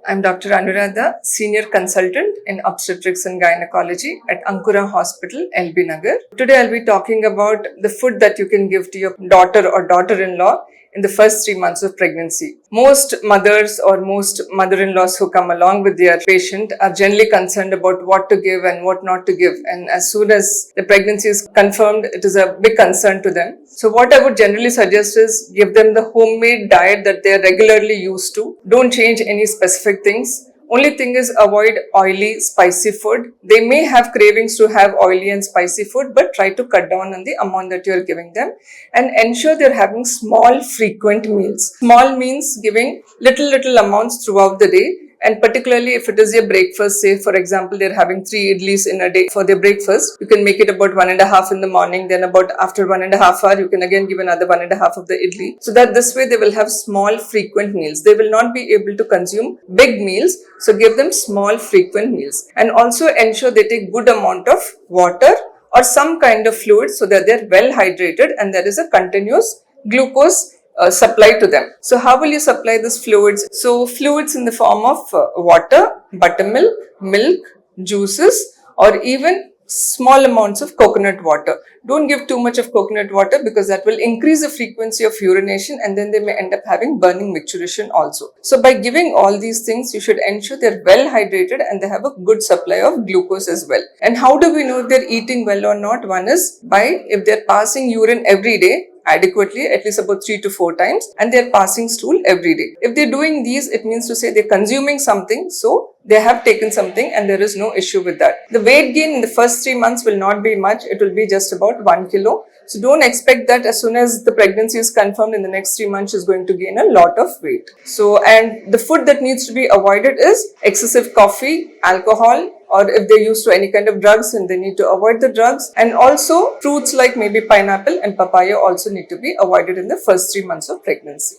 I'm Dr. Anuradha, Senior Consultant in Obstetrics and Gynecology at Ankura Hospital, LB Nagar. Today I'll be talking about the food that you can give to your daughter or daughter-in-law in the first 3 months of pregnancy. Most mothers or most mother-in-laws who come along with their patient are generally concerned about what to give and what not to give. And as soon as the pregnancy is confirmed, it is a big concern to them. So what I would generally suggest is give them the homemade diet that they are regularly used to. Don't change any specific things. Only thing is avoid oily, spicy food. They may have cravings to have oily and spicy food, but try to cut down on the amount that you are giving them and ensure they're having small, frequent meals. Small means giving little amounts throughout the day. And particularly if it is your breakfast, say for example, they're having 3 idlis in a day for their breakfast, you can make it about 1.5 in the morning, then about after 1.5 hours, you can again give another 1.5 of the idli. So that this way they will have small frequent meals. They will not be able to consume big meals. So give them small frequent meals. And also ensure they take good amount of water or some kind of fluid so that they're well hydrated and there is a continuous glucose supply to them. So how will you supply this fluids? So fluids in the form of water, buttermilk, milk, juices, or even small amounts of coconut water. Don't give too much of coconut water because that will increase the frequency of urination and then they may end up having burning micturition also. So by giving all these things, you should ensure they're well hydrated and they have a good supply of glucose as well. And how do we know if they're eating well or not? One is by if they're passing urine every day adequately, at least about 3 to 4 times, and they're passing stool every day. If they're doing these, it means to say they're consuming something, so they have taken something and there is no issue with that. The weight gain in the first 3 months will not be much. It will be just about 1 kilo. So don't expect that as soon as the pregnancy is confirmed in the next 3 months is going to gain a lot of weight. So, and the food that needs to be avoided is excessive coffee, alcohol, or if they're used to any kind of drugs and they need to avoid the drugs. And also fruits like maybe pineapple and papaya also need to be avoided in the first 3 months of pregnancy.